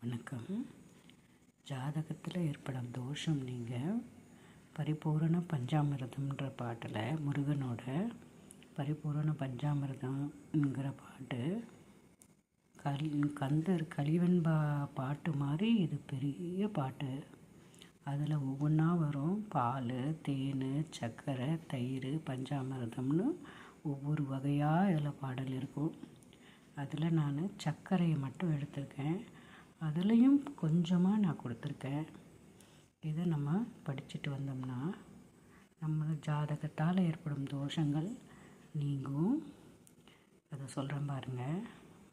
வணக்கம். ஜாதகத்தில் ஏற்படும் தோஷம் நீங்கள் பரிபூரண பஞ்சாமிர்தம்ன்ற பாட்டில் முருகனோட பரிபூரண பஞ்சாமிர்தம்ங்கிற பாட்டு கந்தர் கலிவன் பாட்டு மாதிரி இது பெரிய பாட்டு. அதில் ஒவ்வொன்றா வரும். பால், தேன், சர்க்கரை, தயிர், பஞ்சாமிர்தம்னு ஒவ்வொரு வகையாக இதில் பாடல் இருக்கும். அதில் நான் சர்க்கரையை மட்டும் எடுத்திருக்கேன். அதுலேயும் கொஞ்சமாக நான் கொடுத்துருக்கேன். இதை நம்ம படிச்சுட்டு வந்தோம்னா நம்ம ஜாதகத்தால் ஏற்படும் தோஷங்கள் நீங்கும். அதை சொல்கிறேன் பாருங்கள்.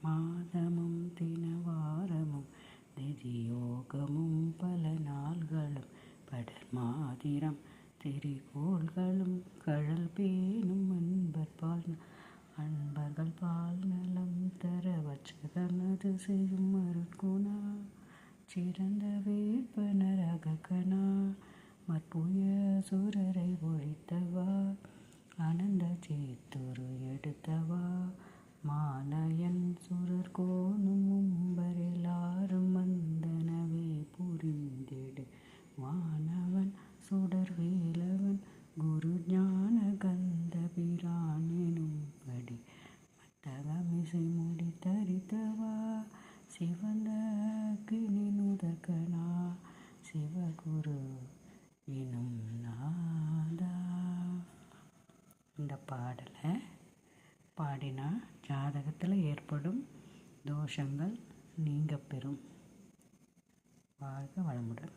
மாதமும் தினவாரமும் திதியோகமும் பல நாள்களும் படர் மாதிரம் திரிகோள்களும் கழல் பேணும் அன்பர்கள் பால் நலம் தர வச்சதனது செய்யும் மறுக்குணா சிறந்த வேட்பனரகனா மற்புய சூரரை ஒழித்தவா ஆனந்த சேத்துரு எடுத்தவா மானயன் சுரர் கோணும் மும்பரெல்லாரும் வந்தனவே புரிந்திடு வானவன் சுடர் வேலவன் குரு ஞான கந்த பிரான் எனும்படி மத்தகமிசை முடி தரித்தவா சிவந்த கிணினுதற்கனா சிவகுரு எனும் நாதா. இந்த பாடலை பாடினா ஜாதகத்தில் ஏற்படும் தோஷங்கள் நீங்க பெறும். வாழ்க வளமுடன்.